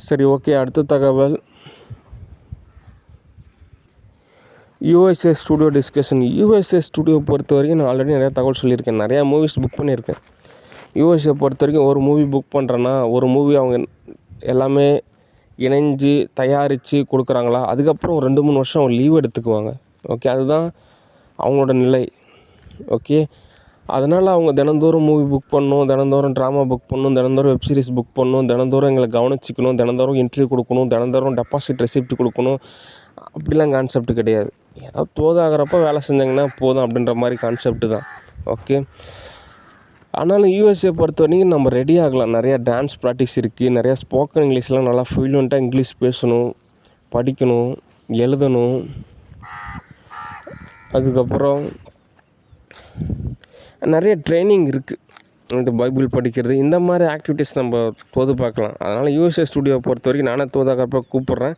சரி, ஓகே. அடுத்த தகவல் USA studio discussion. USA studio பொறுத்த வரைக்கும் நான் ஆல்ரெடி நிறையா தகவல் சொல்லியிருக்கேன். நிறையா மூவிஸ் புக் பண்ணியிருக்கேன். யுஎஸ்ஏ பொறுத்த வரைக்கும் ஒரு மூவி புக் பண்ணுறேன்னா ஒரு மூவி அவங்க எல்லாமே இணைஞ்சு தயாரித்து கொடுக்குறாங்களா, அதுக்கப்புறம் ஒரு 2-3 வருஷம் அவங்க லீவ் எடுத்துக்குவாங்க. ஓகே, அதுதான் அவங்களோட நிலை. ஓகே, அதனால் அவங்க தினந்தோறும் மூவி புக் பண்ணணும், தினந்தோறும் ட்ராமா புக் பண்ணணும், தினந்தோறும் வெப் சீரிஸ் புக் பண்ணணும், தினந்தோறும் எங்களை கவனிச்சிக்கணும், தினந்தோறும் இன்டர்வியூ கொடுக்கணும், தினந்தோறும் டெபாசிட் ரெசிப்ட் கொடுக்கணும். அப்படிலாம் கான்செப்ட் கிடையாது. ஏதாவது தோதாகிறப்ப வேலை செஞ்சாங்கன்னா போதும் அப்படின்ற மாதிரி கான்செப்ட்டு தான். ஓகே, ஆனாலும் யூஎஸ்ஏ பொறுத்த வரைக்கும் நம்ம ரெடி ஆகலாம். நிறையா டான்ஸ் ப்ராக்டிஸ் இருக்குது, நிறையா ஸ்போக்கன் இங்கிலீஷ்லாம் நல்லா ஃப்ளூயண்ட்டாக இங்கிலீஷ் பேசணும், படிக்கணும், எழுதணும். அதுக்கப்புறம் நிறைய ட்ரைனிங் இருக்குது. இந்த பைபிள் படிக்கிறது, இந்த மாதிரி ஆக்டிவிட்டீஸ் நம்ம தோது பார்க்கலாம். அதனால் யூஎஸ்ஏ ஸ்டுடியோ பொறுத்த வரைக்கும் நானே தோதாகிறப்ப கூப்பிட்றேன்.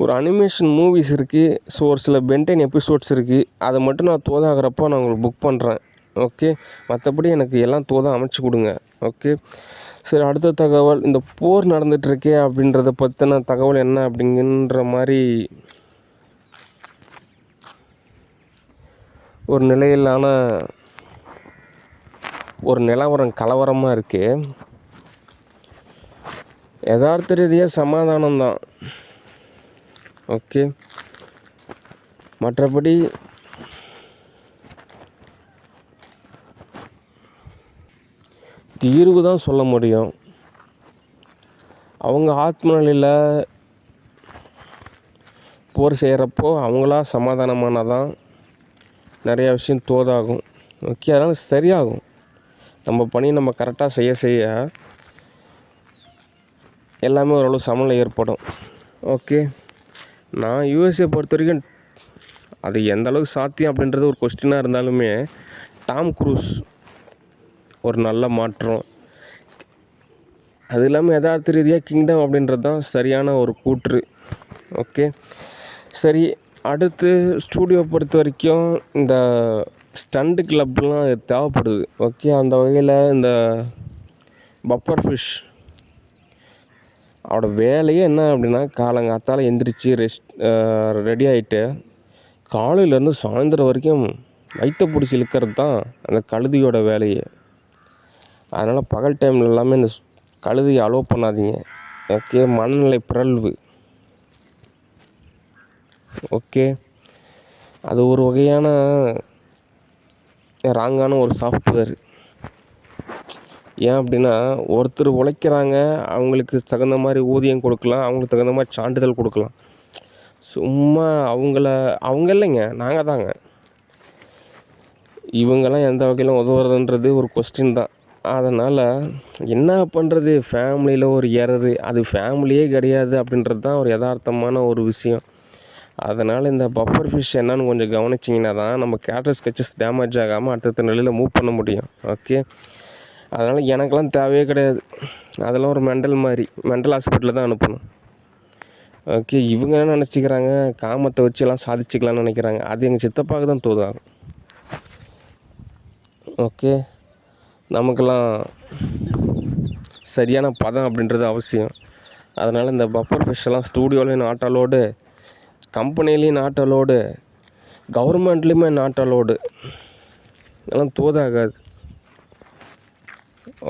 ஒரு அனிமேஷன் மூவிஸ் இருக்குது. ஸோ ஒரு சில பென்டென் எபிசோட்ஸ் இருக்குது. அதை மட்டும் நான் தோதாகிறப்போ நான் உங்களுக்கு புக் பண்ணுறேன். ஓகே, மற்றபடி எனக்கு எல்லாம் தோதா அமைச்சு கொடுங்க. ஓகே, சரி. அடுத்த தகவல், இந்த போர் நடந்துகிட்ருக்கே அப்படின்றத பற்றின தகவல் என்ன அப்படிங்கிற மாதிரி ஒரு நிலையிலான ஒரு நிலவரம் கலவரமாக இருக்குது. யதார்த்த ரீதியாக சமாதானம் தான். ஓகே, மற்றபடி தீர்வு தான் சொல்ல முடியும். அவங்க ஆத்ம நிலையில் போர் செய்கிறப்போ அவங்களா சமாதானமானால் தான் நிறையா விஷயம் தோதாகும். ஓகே, அதனால் சரியாகும். நம்ம பணி நம்ம கரெக்டாக செய்ய எல்லாமே ஓரளவு சமநிலை ஏற்படும். ஓகே, நான் யூஎஸ்ஏ பொறுத்த வரைக்கும் அது எந்த அளவுக்கு சாத்தியம் அப்படின்றது ஒரு கொஸ்டினாக இருந்தாலுமே, டாம் குரூஸ் ஒரு நல்ல மாற்றம். அது இல்லாமல் யதார்த்த ரீதியாக கிங்டம் அப்படின்றது தான் சரியான ஒரு கூற்று. ஓகே, சரி. அடுத்து ஸ்டூடியோ பொறுத்த வரைக்கும் இந்த ஸ்டண்ட்டு கிளப்லாம் தேவைப்படுது. ஓகே, அந்த வகையில் இந்த பப்பர் ஃபிஷ் அவரோட வேலையே என்ன அப்படின்னா, காலங்காத்தால் எந்திரிச்சு ரெடி ஆகிட்டு காலையிலேருந்து சாயந்தரம் வரைக்கும் வயிற்றை பிடிச்சி இழுக்கிறது தான் அந்த கழுதையோட வேலையே. அதனால் பகல் டைமில் எல்லாமே இந்த கழுதையை அலோவ் பண்ணாதீங்க. ஓகே, மனநிலை பிறழ்வு. ஓகே, அது ஒரு வகையான ராங்கான ஒரு சாஃப்ட்வேர். ஏன் அப்படின்னா, ஒருத்தர் உழைக்கிறாங்க, அவங்களுக்கு தகுந்த மாதிரி ஊதியம் கொடுக்கலாம், அவங்களுக்கு தகுந்த மாதிரி சான்றிதழ் கொடுக்கலாம். சும்மா அவங்க இல்லைங்க, நாங்கள் தாங்க. இவங்கெல்லாம் எந்த வகையிலும் உதவுறதுன்றது ஒரு கொஸ்டின் தான். அதனால் என்ன பண்ணுறது, ஃபேமிலியில் ஒரு எரரு, அது ஃபேமிலியே கிடையாது அப்படின்றது தான் ஒரு யதார்த்தமான ஒரு விஷயம். அதனால் இந்த பஃபர் ஃபிஷ் என்னன்னு கொஞ்சம் கவனிச்சிங்கன்னா தான் நம்ம கேரக்டர் ஸ்கெச்சஸ் டேமேஜ் ஆகாமல் அடுத்த நிலையில் மூவ் பண்ண முடியும். ஓகே, அதனால் எனக்கெல்லாம் தேவையே கிடையாது. அதெல்லாம் ஒரு மெண்டல் ஹாஸ்பிட்டலில் தான் அனுப்பணும். ஓகே, இவங்க என்ன நினச்சிக்கிறாங்க, காமத்தை வச்சு எல்லாம் சாதிச்சிக்கலாம்னு நினைக்கிறாங்க. அது எங்கள் சித்தப்பாவுக்கு தான் தோதாகும். ஓகே, நமக்கெல்லாம் சரியான பதம் அப்படின்றது அவசியம். அதனால் இந்த பஃபர் ஃபிஷ்ஷெல்லாம் ஸ்டூடியோலேயும் நாட் அலோடு, கம்பெனிலேயும் நாட் அலோடு, கவர்மெண்ட்லேயுமே நாட் அலோடு. இதெல்லாம் தோதாகாது.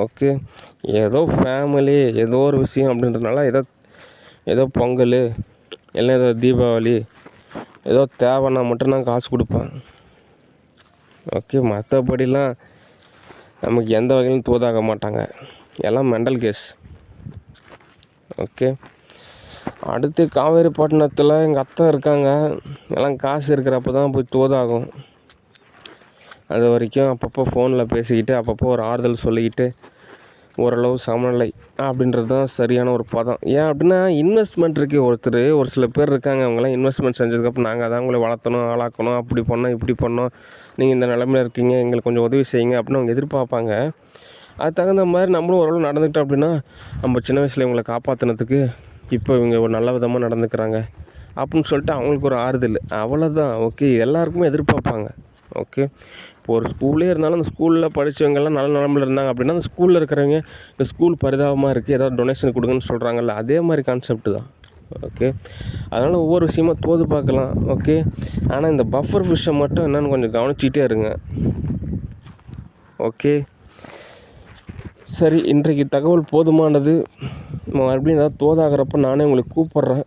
ஓகே, ஏதோ ஃபேமிலி ஏதோ ஒரு விஷயம் அப்படின்றதுனால ஏதோ பொங்கல் இல்லை ஏதோ தீபாவளி ஏதோ தேவைன்னா மட்டும்தான் காசு கொடுப்பேன். ஓகே, மற்றபடிலாம் நமக்கு எந்த வகையிலும் தோதாக மாட்டாங்க. எல்லாம் மெண்டல் கேஸ். ஓகே, அடுத்து காவேரிப்பட்டினத்தில் எங்கள் அத்தை இருக்காங்க. எல்லாம் காசு இருக்கிறப்ப தான் போய் தோதாகும். அது வரைக்கும் அப்பப்போ ஃபோனில் பேசிக்கிட்டு அப்பப்போ ஒரு ஆறுதல் சொல்லிக்கிட்டு ஓரளவு சமநிலை அப்படின்றது தான் சரியான ஒரு பதம். ஏன் அப்படின்னா, இன்வெஸ்ட்மெண்ட் இருக்குது. ஒரு சில பேர் இருக்காங்க, அவங்களாம் இன்வெஸ்ட்மெண்ட் செஞ்சதுக்கப்புறம் நாங்கள் அதான் உங்களை வளர்த்தணும், ஆளாக்கணும், அப்படி பண்ணோம் இப்படி பண்ணோம், நீங்கள் இந்த நிலமையில் இருக்கீங்க, எங்களுக்கு கொஞ்சம் உதவி செய்யுங்க அப்படின்னு அவங்க எதிர்பார்ப்பாங்க. அது தகுந்த மாதிரி நம்மளும் ஓரளவு நடந்துக்கிட்டோம் அப்படின்னா, நம்ம சின்ன வயசில் இவங்களை காப்பாற்றினதுக்கு இப்போ இவங்க ஒரு நல்ல விதமாக நடந்துக்கிறாங்க அப்படின்னு சொல்லிட்டு அவங்களுக்கு ஒரு ஆறுதல், அவ்வளோதான். ஓகே, எல்லாருக்குமே எதிர்பார்ப்பாங்க. ஓகே. இப்போ ஒரு ஸ்கூலே இருந்தாலும் அந்த ஸ்கூலில் படித்தவங்கெல்லாம் நல்ல நிலமையில இருந்தாங்க அப்படின்னா அந்த ஸ்கூலில் இருக்கிறவங்க இந்த ஸ்கூல் பரிதாபமாக இருக்குது ஏதாவது டொனேஷன் கொடுங்கன்னு சொல்கிறாங்கல்ல, அதே மாதிரி கான்செப்ட் தான். ஓகே. அதனால் ஒவ்வொரு விஷயமா தோது பார்க்கலாம். ஓகே. ஆனால் இந்த பஃபர் ஃபிஷ்ஷை மட்டும் என்னென்னு கொஞ்சம் கவனிச்சிக்கிட்டே இருங்க. ஓகே. சரி, இன்றைக்கு தகவல் போதுமானது. மறுபடியும் ஏதாவது தோதாகிறப்ப நானே உங்களுக்கு கூப்பிட்றேன்.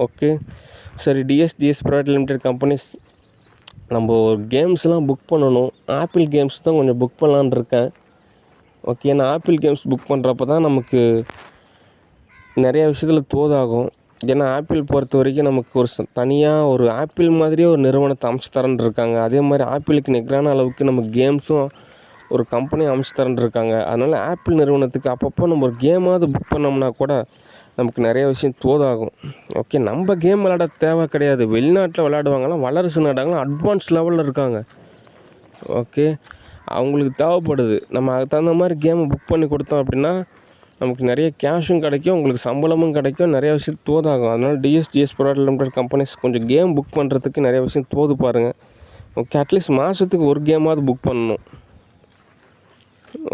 ஓகே. சரி, டிஎஸ்டிஎஸ் ப்ரைவேட் லிமிடெட் கம்பெனிஸ் நம்ம ஒரு கேம்ஸ்லாம் புக் பண்ணணும். ஆப்பிள் கேம்ஸ் தான் கொஞ்சம் புக் பண்ணலான்னு இருக்கேன். ஓகே. நான் ஆப்பிள் கேம்ஸ் புக் பண்ணுறப்ப தான் நமக்கு நிறையா விஷயத்தில் தோதாகும். ஏன்னா ஆப்பிள் பொறுத்த வரைக்கும் நமக்கு ஒரு தனியாக ஒரு ஆப்பிள் மாதிரியே ஒரு நிறுவனத்தை அமைச்சு தரேன்னு இருக்காங்க. அதே மாதிரி ஆப்பிளுக்கு நிகரான அளவுக்கு நம்ம கேம்ஸும் ஒரு கம்பெனி அமைச்சு தரேன்னு இருக்காங்க. அதனால் ஆப்பிள் நிறுவனத்துக்கு அப்பப்போ நம்ம ஒரு கேமாவது புக் பண்ணோம்னா கூட நமக்கு நிறைய விஷயம் தோதாகும். ஓகே. நம்ம கேம் விளையாட தேவை கிடையாது. வெளிநாட்டில் விளையாடுவாங்களாம், வல்லரசு நாடுகள்லாம் அட்வான்ஸ் லெவலில் இருக்காங்க. ஓகே. அவங்களுக்கு தேவைப்படுது. நம்ம அதுக்கு தகுந்த மாதிரி கேமை புக் பண்ணி கொடுத்தோம் அப்படின்னா நமக்கு நிறைய கேஷும் கிடைக்கும், உங்களுக்கு சம்பளமும் கிடைக்கும், நிறைய விஷயம் தோதாகும். அதனால் டிஎஸ்டிஎஸ் ப்ரைவேட் லிமிடெட் கம்பெனிஸ் கொஞ்சம் கேம் புக் பண்ணுறதுக்கு நிறைய விஷயம் தோது பாருங்கள். ஓகே. அட்லீஸ்ட் மாதத்துக்கு ஒரு கேமாவது புக் பண்ணணும்.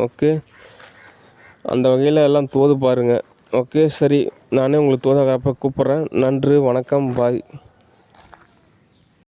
ஓகே. அந்த வகையில் எல்லாம் தோது பாருங்கள். ஓகே. சரி, நானே உங்களுக்கு தோதாகிறப்ப கூப்பிட்றேன். நன்றி, வணக்கம், பாய்.